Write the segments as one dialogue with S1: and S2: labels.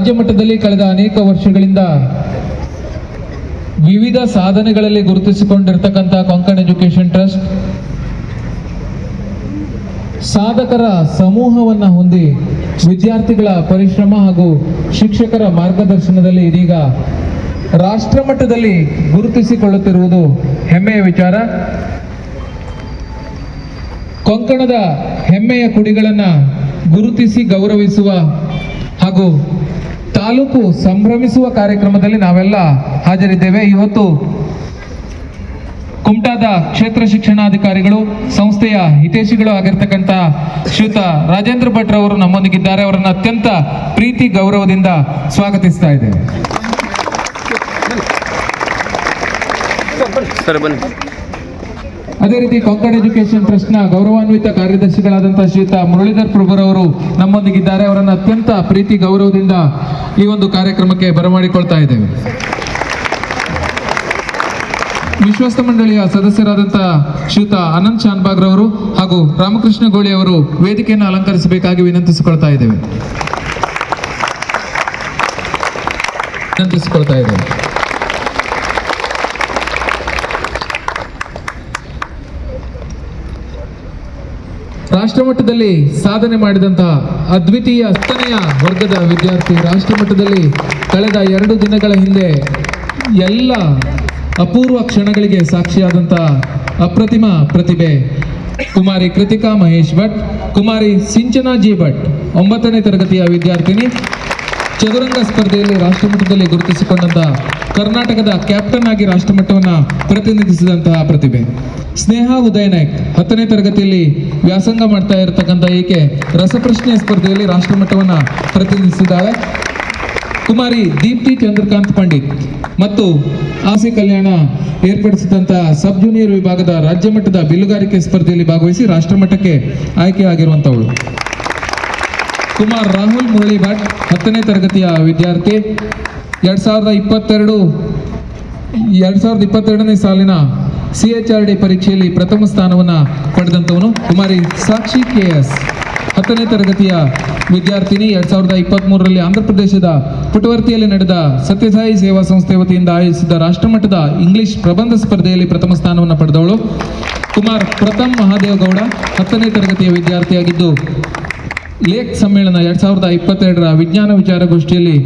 S1: ರಾಜ್ಯ ಮಟ್ಟದಲ್ಲಿ ಕಳೆದ ಅನೇಕ ವರ್ಷಗಳಿಂದ ವಿವಿಧ ಸಾಧನೆಗಳಲ್ಲಿ ಗುರುತಿಸಿಕೊಂಡಿರ್ತಕ್ಕಂಥ ಕೊಂಕಣ ಎಜುಕೇಶನ್ ಟ್ರಸ್ಟ್ ಸಾಧಕರ ಸಮೂಹವನ್ನು ಹೊಂದಿ ವಿದ್ಯಾರ್ಥಿಗಳ ಪರಿಶ್ರಮ ಹಾಗೂ ಶಿಕ್ಷಕರ ಮಾರ್ಗದರ್ಶನದಲ್ಲಿ ಇದೀಗ ರಾಷ್ಟ್ರ ಮಟ್ಟದಲ್ಲಿ ಗುರುತಿಸಿಕೊಳ್ಳುತ್ತಿರುವುದು ಹೆಮ್ಮೆಯ ವಿಚಾರ. ಕೊಂಕಣದ ಹೆಮ್ಮೆಯ ಕುಡಿಗಳನ್ನು ಗುರುತಿಸಿ ಗೌರವಿಸುವ ಹಾಗೂ ತಾಲೂಕು ಸಂಭ್ರಮಿಸುವ ಕಾರ್ಯಕ್ರಮದಲ್ಲಿ ನಾವೆಲ್ಲ ಹಾಜರಿದ್ದೇವೆ. ಇವತ್ತು ಕುಮಟಾದ ಕ್ಷೇತ್ರ ಶಿಕ್ಷಣಾಧಿಕಾರಿಗಳು, ಸಂಸ್ಥೆಯ ಹಿತೈಷಿಗಳು ಆಗಿರ್ತಕ್ಕಂಥ ಶ್ರೀಯುತ ರಾಜೇಂದ್ರ ಭಟ್ ರವರು ನಮ್ಮೊಂದಿಗಿದ್ದಾರೆ. ಅವರನ್ನು ಅತ್ಯಂತ ಪ್ರೀತಿ ಗೌರವದಿಂದ ಸ್ವಾಗತಿಸ್ತಾ ಇದ್ದೇವೆ. ಅದೇ ರೀತಿ ಕೊಂಕಣ ಎಜುಕೇಶನ್ ಟ್ರಸ್ಟ್ ನ ಗೌರವಾನ್ವಿತ ಕಾರ್ಯದರ್ಶಿಗಳಾದಂತಹ ಶ್ರೀಯುತ ಮುರಳೀಧರ್ ಪ್ರಭುರವರು ನಮ್ಮೊಂದಿಗಿದ್ದಾರೆ. ಅವರನ್ನು ಅತ್ಯಂತ ಪ್ರೀತಿ ಗೌರವದಿಂದ ಈ ಒಂದು ಕಾರ್ಯಕ್ರಮಕ್ಕೆ ಬರಮಾಡಿಕೊಳ್ತಾ ಇದ್ದೇವೆ. ವಿಶ್ವಸ್ತ ಮಂಡಳಿಯ ಸದಸ್ಯರಾದಂತಹ ಶ್ರೀಯುತ ಅನಂತ್ ಶಾನ್ಭಾಗ್ ರವರು ಹಾಗೂ ರಾಮಕೃಷ್ಣ ಗೋಳಿ ಅವರು ವೇದಿಕೆಯನ್ನು ಅಲಂಕರಿಸಬೇಕಾಗಿ ವಿನಂತಿಸಿಕೊಳ್ತಾ ಇದ್ದೇವೆ. ರಾಷ್ಟ್ರ ಮಟ್ಟದಲ್ಲಿ ಸಾಧನೆ ಮಾಡಿದಂತಹ ಅದ್ವಿತೀಯ 10ನೆಯ ವರ್ಗದ ವಿದ್ಯಾರ್ಥಿ, ರಾಷ್ಟ್ರ ಮಟ್ಟದಲ್ಲಿ ಕಳೆದ 2 ದಿನಗಳ ಹಿಂದೆ ಎಲ್ಲ ಅಪೂರ್ವ ಕ್ಷಣಗಳಿಗೆ ಸಾಕ್ಷಿಯಾದಂತಹ ಅಪ್ರತಿಮ ಪ್ರತಿಭೆ ಕುಮಾರಿ ಕೃತಿಕಾ ಮಹೇಶ್ ಭಟ್, ಕುಮಾರಿ ಸಿಂಚನಾ ಜಿ ಭಟ್ 9ನೇ ತರಗತಿಯ ವಿದ್ಯಾರ್ಥಿನಿ, ಚದುರಂಗ ಸ್ಪರ್ಧೆಯಲ್ಲಿ ರಾಷ್ಟ್ರಮಟ್ಟದಲ್ಲಿ ಗುರುತಿಸಿಕೊಂಡಂತಹ ಕರ್ನಾಟಕದ ಕ್ಯಾಪ್ಟನ್ ಆಗಿ ರಾಷ್ಟ್ರಮಟ್ಟವನ್ನು ಪ್ರತಿನಿಧಿಸಿದಂತಹ ಪ್ರತಿಭೆ. ಸ್ನೇಹಾ ಉದಯ್ ನಾಯ್ಕ್ 10ನೇ ತರಗತಿಯಲ್ಲಿ ವ್ಯಾಸಂಗ ಮಾಡ್ತಾ ಇರತಕ್ಕಂಥ ಈಕೆ ರಸಪ್ರಶ್ನೆ ಸ್ಪರ್ಧೆಯಲ್ಲಿ ರಾಷ್ಟ್ರಮಟ್ಟವನ್ನು ಪ್ರತಿನಿಧಿಸಿದ್ದಾಳೆ. ಕುಮಾರಿ ದೀಪ್ತಿ ಚಂದ್ರಕಾಂತ್ ಪಂಡಿತ್ ಮತ್ತು ಆಸೆ ಕಲ್ಯಾಣ ಏರ್ಪಡಿಸಿದಂತಹ ಸಬ್ ಜೂನಿಯರ್ ವಿಭಾಗದ ರಾಜ್ಯ ಮಟ್ಟದ ಬಿಲ್ಲುಗಾರಿಕೆ ಸ್ಪರ್ಧೆಯಲ್ಲಿ ಭಾಗವಹಿಸಿ ರಾಷ್ಟ್ರಮಟ್ಟಕ್ಕೆ ಆಯ್ಕೆಯಾಗಿರುವಂಥವಳು. ಕುಮಾರ್ ರಾಹುಲ್ ಮುರಳಿ ಭಟ್ 10ನೇ ತರಗತಿಯ ವಿದ್ಯಾರ್ಥಿ, 2022ನೇ ಸಾಲಿನ CHRD ಪರೀಕ್ಷೆಯಲ್ಲಿ ಪ್ರಥಮ ಸ್ಥಾನವನ್ನು ಪಡೆದಂಥವನು. ಕುಮಾರಿ ಸಾಕ್ಷಿ KS 10ನೇ ತರಗತಿಯ ವಿದ್ಯಾರ್ಥಿನಿ, 2023ರಲ್ಲಿ ಆಂಧ್ರ ಪ್ರದೇಶದ ಪುಟವರ್ತಿಯಲ್ಲಿ ನಡೆದ ಸತ್ಯಸಾಯಿ ಸೇವಾ ಸಂಸ್ಥೆ ವತಿಯಿಂದ ಆಯೋಜಿಸಿದ ರಾಷ್ಟ್ರಮಟ್ಟದ ಇಂಗ್ಲಿಷ್ ಪ್ರಬಂಧ ಸ್ಪರ್ಧೆಯಲ್ಲಿ ಪ್ರಥಮ ಸ್ಥಾನವನ್ನು ಪಡೆದವಳು. ಕುಮಾರ್ ಪ್ರಥಮ್ ಮಹಾದೇವಗೌಡ 10ನೇ ತರಗತಿಯ ವಿದ್ಯಾರ್ಥಿಯಾಗಿದ್ದು ಲೇಖ್ ಸಮ್ಮೇಳನ 2022ರ ವಿಜ್ಞಾನ ವಿಚಾರಗೋಷ್ಠಿಯಲ್ಲಿ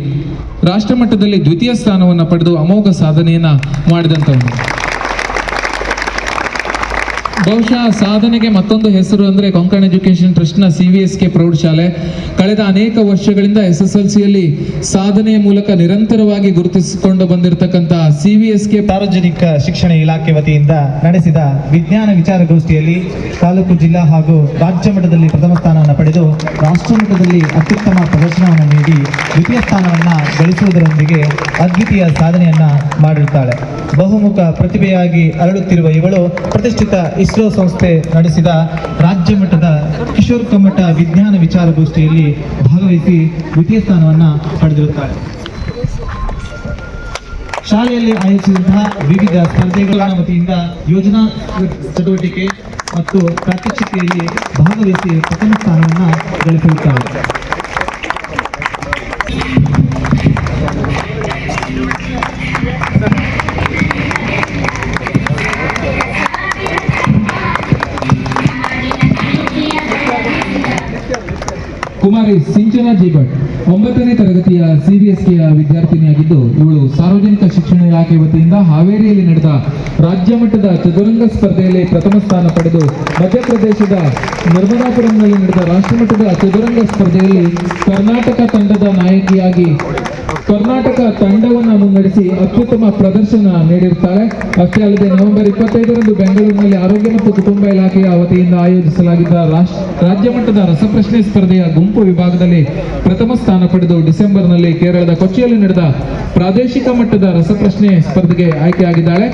S1: ರಾಷ್ಟ್ರಮಟ್ಟದಲ್ಲಿ ದ್ವಿತೀಯ ಸ್ಥಾನವನ್ನು ಪಡೆದು ಅಮೋಘ ಸಾಧನೆಯನ್ನು ಮಾಡಿದಂಥವನು. ಬಹುಶಃ ಸಾಧನೆಗೆ ಮತ್ತೊಂದು ಹೆಸರು ಅಂದರೆ ಕೊಂಕಣ ಎಜುಕೇಶನ್ ಟ್ರಸ್ಟ್ನ CVSK ಪ್ರೌಢಶಾಲೆ. ಕಳೆದ ಅನೇಕ ವರ್ಷಗಳಿಂದ SSLCಯಲ್ಲಿ ಸಾಧನೆಯ ಮೂಲಕ ನಿರಂತರವಾಗಿ ಗುರುತಿಸಿಕೊಂಡು ಬಂದಿರತಕ್ಕಂಥ CVSK
S2: ಸಾರ್ವಜನಿಕ ಶಿಕ್ಷಣ ಇಲಾಖೆ ವತಿಯಿಂದ ನಡೆಸಿದ ವಿಜ್ಞಾನ ವಿಚಾರಗೋಷ್ಠಿಯಲ್ಲಿ ತಾಲೂಕು, ಜಿಲ್ಲಾ ಹಾಗೂ ರಾಜ್ಯ ಮಟ್ಟದಲ್ಲಿ ಪ್ರಥಮ ಸ್ಥಾನವನ್ನು ಪಡೆದು ರಾಷ್ಟ್ರ ಮಟ್ಟದಲ್ಲಿ ಅತ್ಯುತ್ತಮ ಪ್ರದರ್ಶನವನ್ನು ನೀಡಿ ದ್ವಿತೀಯ ಸ್ಥಾನವನ್ನು ಗಳಿಸುವುದರೊಂದಿಗೆ ಅದ್ವಿತೀಯ ಸಾಧನೆಯನ್ನ ಮಾಡಿರುತ್ತಾಳೆ. ಬಹುಮುಖ ಪ್ರತಿಭೆಯಾಗಿ ಅರಳುತ್ತಿರುವ ಇವಳು ಪ್ರತಿಷ್ಠಿತ ಇಸ್ರೋ ಸಂಸ್ಥೆ ನಡೆಸಿದ ರಾಜ್ಯ ಮಟ್ಟದ ಕಿಶೋರ್ ಕಮ್ಮಟ ವಿಜ್ಞಾನ ವಿಚಾರಗೋಷ್ಠಿಯಲ್ಲಿ ಭಾಗವಹಿಸಿ ದ್ವಿತೀಯ ಸ್ಥಾನವನ್ನು ಪಡೆದಿರುತ್ತಾಳೆ. ಶಾಲೆಯಲ್ಲಿ ಆಯೋಜಿಸಿದಂತಹ ವಿವಿಧ ಸ್ಪರ್ಧೆಗಳ ವತಿಯಿಂದ ಯೋಜನಾ ಚಟುವಟಿಕೆ ಮತ್ತು ಪ್ರಾತ್ಯಕ್ಷಿಕೆಯಲ್ಲಿ ಭಾಗವಹಿಸಿ ಪ್ರಥಮ ಸ್ಥಾನವನ್ನು ಗಳಿಸಿರುತ್ತಾಳೆ.
S1: ಕುಮಾರಿ ಸಿಂಚನಾ ಜಿ ಭಟ್ 9ನೇ ತರಗತಿಯ CVSKಯ ವಿದ್ಯಾರ್ಥಿನಿಯಾಗಿದ್ದು ಇವಳು ಸಾರ್ವಜನಿಕ ಶಿಕ್ಷಣ ಇಲಾಖೆ ವತಿಯಿಂದ ಹಾವೇರಿಯಲ್ಲಿ ನಡೆದ ರಾಜ್ಯ ಮಟ್ಟದ ಚದುರಂಗ ಸ್ಪರ್ಧೆಯಲ್ಲಿ ಪ್ರಥಮ ಸ್ಥಾನ ಪಡೆದು ಮಧ್ಯಪ್ರದೇಶದ ನರ್ಮದಾಪುರಂನಲ್ಲಿ ನಡೆದ ರಾಷ್ಟ್ರಮಟ್ಟದ ಚದುರಂಗ ಸ್ಪರ್ಧೆಯಲ್ಲಿ ಕರ್ನಾಟಕ ತಂಡದ ನಾಯಕಿಯಾಗಿ ಕರ್ನಾಟಕ ತಂಡವನ್ನು ಮುನ್ನಡೆಸಿ ಅತ್ಯುತ್ತಮ ಪ್ರದರ್ಶನ ನೀಡಿರುತ್ತಾಳೆ. ಅಷ್ಟೇ ಅಲ್ಲದೆ ನವೆಂಬರ್ 25ರಂದು ಬೆಂಗಳೂರಿನಲ್ಲಿ ಆರೋಗ್ಯ ಮತ್ತು ಕುಟುಂಬ ಇಲಾಖೆಯ ವತಿಯಿಂದ ಆಯೋಜಿಸಲಾಗಿದ್ದ ರಾಜ್ಯ ಮಟ್ಟದ ರಸಪ್ರಶ್ನೆ ಸ್ಪರ್ಧೆಯ ಗುಂಪು ವಿಭಾಗದಲ್ಲಿ ಪ್ರಥಮ ಸ್ಥಾನ ಪಡೆದು ಡಿಸೆಂಬರ್ನಲ್ಲಿ ಕೇರಳದ ಕೊಚ್ಚಿಯಲ್ಲಿ ನಡೆದ ಪ್ರಾದೇಶಿಕ ಮಟ್ಟದ ರಸಪ್ರಶ್ನೆ ಸ್ಪರ್ಧೆಗೆ ಆಯ್ಕೆಯಾಗಿದ್ದಾಳೆ.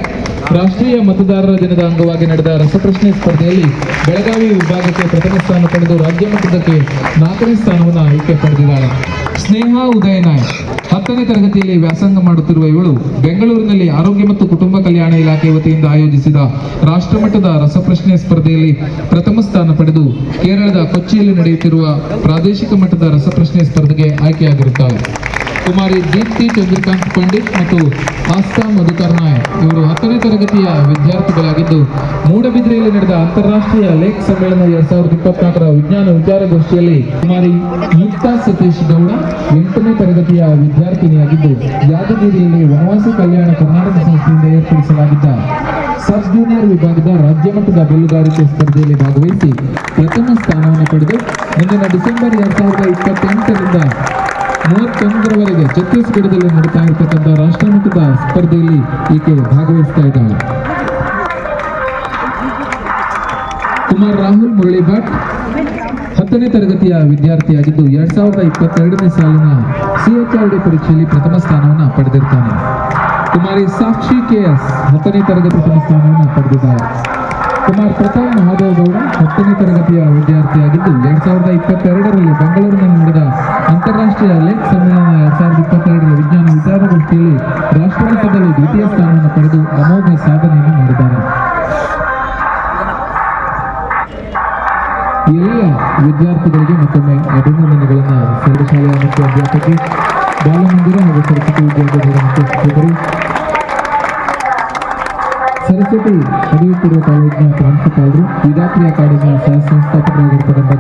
S1: ರಾಷ್ಟ್ರೀಯ ಮತದಾರರ ದಿನದ ಅಂಗವಾಗಿ ನಡೆದ ರಸಪ್ರಶ್ನೆ ಸ್ಪರ್ಧೆಯಲ್ಲಿ ಬೆಳಗಾವಿ ವಿಭಾಗಕ್ಕೆ ಪ್ರಥಮ ಸ್ಥಾನ ಪಡೆದು ರಾಜ್ಯ ಮಟ್ಟದಕ್ಕೆ 4ನೇ ಸ್ಥಾನವನ್ನು ಆಯ್ಕೆ ಪಡೆದಿದ್ದಾಳೆ. ಸ್ನೇಹಾ ಉದಯ್ ನಾಯ್ಕ್ 10ನೇ ತರಗತಿಯಲ್ಲಿ ವ್ಯಾಸಂಗ ಮಾಡುತ್ತಿರುವ ಇವಳು ಬೆಂಗಳೂರಿನಲ್ಲಿ ಆರೋಗ್ಯ ಮತ್ತು ಕುಟುಂಬ ಕಲ್ಯಾಣ ಇಲಾಖೆ ವತಿಯಿಂದ ಆಯೋಜಿಸಿದ ರಾಷ್ಟ್ರಮಟ್ಟದ ರಸಪ್ರಶ್ನೆ ಸ್ಪರ್ಧೆಯಲ್ಲಿ ಪ್ರಥಮ ಸ್ಥಾನ ಪಡೆದು ಕೇರಳದ ಕೊಚ್ಚಿಯಲ್ಲಿ ನಡೆಯುತ್ತಿರುವ ಪ್ರಾದೇಶಿಕ ಮಟ್ಟದ ರಸಪ್ರಶ್ನೆ ಸ್ಪರ್ಧೆಗೆ ಆಯ್ಕೆಯಾಗಿರುತ್ತಾಳೆ. ಕುಮಾರಿ ದೀಪ್ತಿ ಚಂದ್ರಕಾಂತ್ ಪಂಡಿತ್ ಮತ್ತು ಆಸ್ಥಾ ಮಧುಕರ್ ನಾಯಕ್ ಇವರು 10ನೇ ತರಗತಿಯ ವಿದ್ಯಾರ್ಥಿಗಳಾಗಿದ್ದು ಮೂಡಬಿದ್ರೆಯಲ್ಲಿ ನಡೆದ ಅಂತಾರಾಷ್ಟ್ರೀಯ ಲೇಖ ಸಮ್ಮೇಳನ 2024ರ ವಿಜ್ಞಾನ ವಿಚಾರಗೋಷ್ಠಿಯಲ್ಲಿ ಕುಮಾರಿ ಯುಕ್ತಾ ಸತೀಶ್ ಗೌಡ 8ನೇ ತರಗತಿಯ ವಿದ್ಯಾರ್ಥಿನಿಯಾಗಿದ್ದು ಯಾದಗಿರಿಯಲ್ಲಿ ವನವಾಸಿ ಕಲ್ಯಾಣ ಕರ್ನಾಟಕ ಸಂಸ್ಥೆಯಿಂದ ಏರ್ಪಡಿಸಲಾಗಿದ್ದ ಸಬ್ ಜೂನಿಯರ್ ವಿಭಾಗದ ರಾಜ್ಯ ಮಟ್ಟದ ಬಿಲ್ಲುಗಾರಿಕೆ ಸ್ಪರ್ಧೆಯಲ್ಲಿ ಭಾಗವಹಿಸಿ ಪ್ರಥಮ ಸ್ಥಾನವನ್ನು ಪಡೆದು ಮುಂದಿನ ಡಿಸೆಂಬರ್ 2028ರಿಂದ 31ರವರೆಗೆ ಛತ್ತೀಸ್ಗಢದಲ್ಲಿ ನಡೀತಾ ಇರತಕ್ಕಂಥ ರಾಷ್ಟ್ರಮಟ್ಟದ ಸ್ಪರ್ಧೆಯಲ್ಲಿ ಈಕೆ ಭಾಗವಹಿಸ್ತಾ ಇದ್ದಾಳೆ. ಕುಮಾರ್ ರಾಹುಲ್ ಮುರಳಿ ಭಟ್ 10ನೇ ತರಗತಿಯ ವಿದ್ಯಾರ್ಥಿಯಾಗಿದ್ದು 2022ನೇ ಸಾಲಿನ CHRD ಪರೀಕ್ಷೆಯಲ್ಲಿ ಪ್ರಥಮ ಸ್ಥಾನವನ್ನು ಪಡೆದಿರ್ತಾನೆ. ಕುಮಾರಿ ಸಾಕ್ಷಿ KS 10ನೇ ತರಗತಿ ಪ್ರಥಮ ಸ್ಥಾನವನ್ನು ಪಡೆದಿದ್ದಾರೆ. ಕುಮಾರ್ ಪ್ರತಾಪ್ ಮಹಾದೇವ್ ಗೌಡ 10ನೇ ತರಗತಿಯ ವಿದ್ಯಾರ್ಥಿಯಾಗಿದ್ದು 2022ರಲ್ಲಿ ಬೆಂಗಳೂರಿನಲ್ಲಿ ನಡೆದ ಅಂತಾರಾಷ್ಟ್ರೀಯ ಲೇಖ ಸಮ್ಮೇಳನ 2022ರ ವಿಜ್ಞಾನ ವಿಚಾರಗೋಷ್ಠಿಯಲ್ಲಿ ರಾಷ್ಟ್ರಮಟ್ಟದಲ್ಲಿ ದ್ವಿತೀಯ ಸ್ಥಾನವನ್ನು ಪಡೆದು ಅಮೋಘ ಸಾಧನೆಯನ್ನು ಮಾಡಿದ್ದಾರೆ. ಎಲ್ಲ ವಿದ್ಯಾರ್ಥಿಗಳಿಗೆ ಮತ್ತೊಮ್ಮೆ ಅಭಿನಂದನೆಗಳನ್ನು ಸರ್ವ ಶಾಲೆಯ ಮುಖ್ಯ ಅಧ್ಯಾಪಕಿ ಬಾಲಮಂದಿರ ಹಾಗೂ ಸರಸ್ವತಿ ವಿದ್ಯಾಲಯದ ಮುಖ್ಯ ಶಿಕ್ಷಕರು, ಸರಸ್ವತಿ ಪದವಿ ಪೂರ್ವ ಕಾಲೇಜಿನ ಪ್ರಾಂಶುಪಾಲರು, ವಿಧಾತ್ರಿ ಅಕಾಡೆಮಿಯ ಸಹ ಸಂಸ್ಥಾಪಕರಾಗಿರ್ತಕ್ಕಂಥ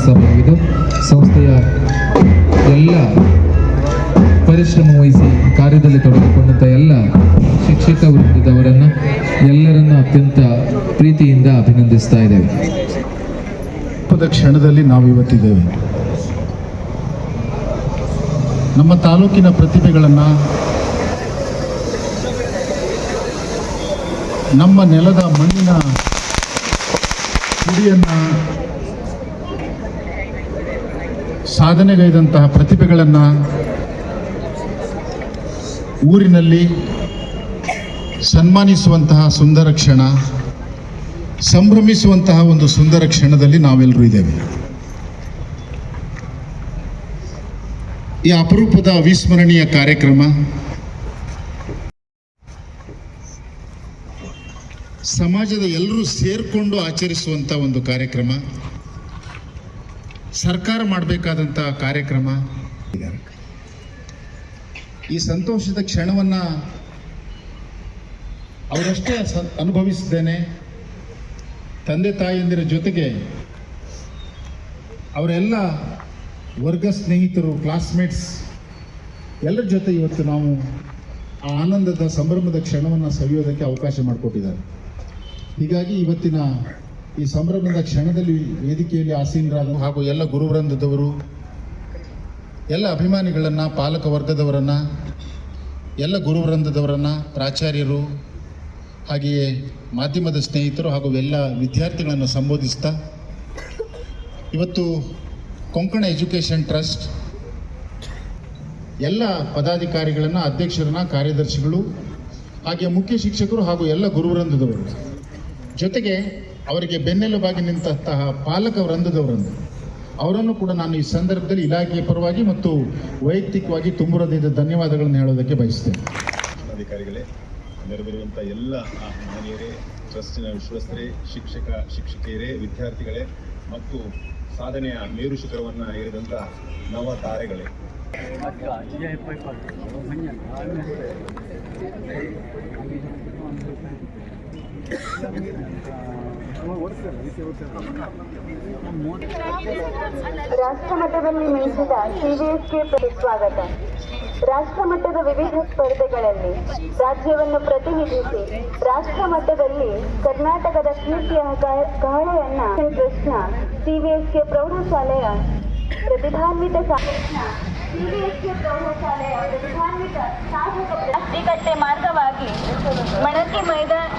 S1: ಸಮಯವಿದು. ಸಂಸ್ಥೆಯ ಎಲ್ಲ ಪರಿಶ್ರಮ ವಹಿಸಿ ಕಾರ್ಯದಲ್ಲಿ ತೊಡಗಿಕೊಂಡಂಥ ಎಲ್ಲ ಶಿಕ್ಷಕ ವೃಂದದವರನ್ನು ಎಲ್ಲರನ್ನ ಅತ್ಯಂತ ಪ್ರೀತಿಯಿಂದ ಅಭಿನಂದಿಸ್ತಾ ಇದ್ದೇವೆ.
S3: ಕ್ಷಣದಲ್ಲಿ ನಾವು ಇವತ್ತಿದ್ದೇವೆ. ನಮ್ಮ ತಾಲೂಕಿನ ಪ್ರತಿಭೆಗಳನ್ನು, ನಮ್ಮ ನೆಲದ ಮಣ್ಣಿನ ಕುಡಿಯನ್ನು ಸಾಧನೆಗೈದಂತಹ ಪ್ರತಿಭೆಗಳನ್ನು ಊರಿನಲ್ಲಿ ಸನ್ಮಾನಿಸುವಂತಹ ಸುಂದರ ಕ್ಷಣ, ಸಂಭ್ರಮಿಸುವಂತಹ ಒಂದು ಸುಂದರ ಕ್ಷಣದಲ್ಲಿ ನಾವೆಲ್ಲರೂ ಇದ್ದೇವೆ. ಈ ಅಪರೂಪದ ಅವಿಸ್ಮರಣೀಯ ಕಾರ್ಯಕ್ರಮ ಸಮಾಜದ ಎಲ್ಲರೂ ಸೇರಿಕೊಂಡು ಆಚರಿಸುವಂಥ ಒಂದು ಕಾರ್ಯಕ್ರಮ, ಸರ್ಕಾರ ಮಾಡಬೇಕಾದಂಥ ಕಾರ್ಯಕ್ರಮ. ಈ ಸಂತೋಷದ ಕ್ಷಣವನ್ನು ಅವರಷ್ಟೇ ಅನುಭವಿಸಿದ್ದೇನೆ. ತಂದೆ ತಾಯಿಯಂದಿರ ಜೊತೆಗೆ ಅವರೆಲ್ಲ ವರ್ಗ ಸ್ನೇಹಿತರು, ಕ್ಲಾಸ್ಮೇಟ್ಸ್ ಎಲ್ಲರ ಜೊತೆ ಇವತ್ತು ನಾವು ಆ ಆನಂದದ ಸಂಭ್ರಮದ ಕ್ಷಣವನ್ನು ಸವಿಯೋದಕ್ಕೆ ಅವಕಾಶ ಮಾಡಿಕೊಟ್ಟಿದ್ದಾರೆ. ಹೀಗಾಗಿ ಇವತ್ತಿನ ಈ ಸಂಭ್ರಮದ ಕ್ಷಣದಲ್ಲಿ ವೇದಿಕೆಯಲ್ಲಿ ಆಸೀನರಾದ ಹಾಗೂ ಎಲ್ಲ ಗುರುವೃಂದದವರು, ಎಲ್ಲ ಅಭಿಮಾನಿಗಳನ್ನು, ಪಾಲಕ ವರ್ಗದವರನ್ನು, ಎಲ್ಲ ಗುರುವೃಂದದವರನ್ನು, ಪ್ರಾಚಾರ್ಯರು, ಹಾಗೆಯೇ ಮಾಧ್ಯಮದ ಸ್ನೇಹಿತರು ಹಾಗೂ ಎಲ್ಲ ವಿದ್ಯಾರ್ಥಿಗಳನ್ನು ಸಂಬೋಧಿಸ್ತಾ, ಇವತ್ತು ಕೊಂಕಣ ಎಜುಕೇಷನ್ ಟ್ರಸ್ಟ್ ಎಲ್ಲ ಪದಾಧಿಕಾರಿಗಳನ್ನು, ಅಧ್ಯಕ್ಷರನ್ನ, ಕಾರ್ಯದರ್ಶಿಗಳು, ಹಾಗೆ ಮುಖ್ಯ ಶಿಕ್ಷಕರು ಹಾಗೂ ಎಲ್ಲ ಗುರುವೃಂದದವರು, ಜೊತೆಗೆ ಅವರಿಗೆ ಬೆನ್ನೆಲುಬಾಗಿ ನಿಂತಹ ಪಾಲಕ ವೃಂದದವರನ್ನು, ಅವರನ್ನು ಕೂಡ ನಾನು ಈ ಸಂದರ್ಭದಲ್ಲಿ ಇಲಾಖೆಯ ಪರವಾಗಿ ಮತ್ತು ವೈಯಕ್ತಿಕವಾಗಿ ತುಂಬ ಹೃದಯದ ಧನ್ಯವಾದಗಳನ್ನು ಹೇಳೋದಕ್ಕೆ ಬಯಸ್ತೇನೆ.
S4: ಅಧಿಕಾರಿಗಳೇ, ನೆರವೇರುವಂಥ ಎಲ್ಲ ಮಹನೀಯರೇ, ಟ್ರಸ್ಟಿನ ವಿಶ್ವಸ್ತರೇ, ಶಿಕ್ಷಕಿಯರೇ, ವಿದ್ಯಾರ್ಥಿಗಳೇ ಮತ್ತು ಸಾಧನೆಯ ಮೇರು ಶಿಖರವನ್ನು ಏರಿದಂಥ ನವ ತಾರೆಗಳೇ,
S5: ರಾಷ್ಟ್ರಮಟ್ಟದಲ್ಲಿ ಮೀಸಿದ CVSK ಸ್ವಾಗತ. ರಾಷ್ಟ್ರ ಮಟ್ಟದ ವಿವಿಧ ಸ್ಪರ್ಧೆಗಳಲ್ಲಿ ರಾಜ್ಯವನ್ನು ಪ್ರತಿನಿಧಿಸಿ ರಾಷ್ಟ್ರ ಮಟ್ಟದಲ್ಲಿ ಕರ್ನಾಟಕದ ಕೀರ್ತಿಯ ಕಹಳೆಯನ್ನ ಟ್ರಸ್ಟ್ನ ಸಿವಿಎಸ್ಕೆ ಪ್ರೌಢಶಾಲೆಯ ಪ್ರತಿಭಾನ್ವಿತ ಸಾಧಕ ಅತ್ತಿಕಟ್ಟೆ ಮಾರ್ಗವಾಗಿ ಮಣಕಿ ಮೈದಾನ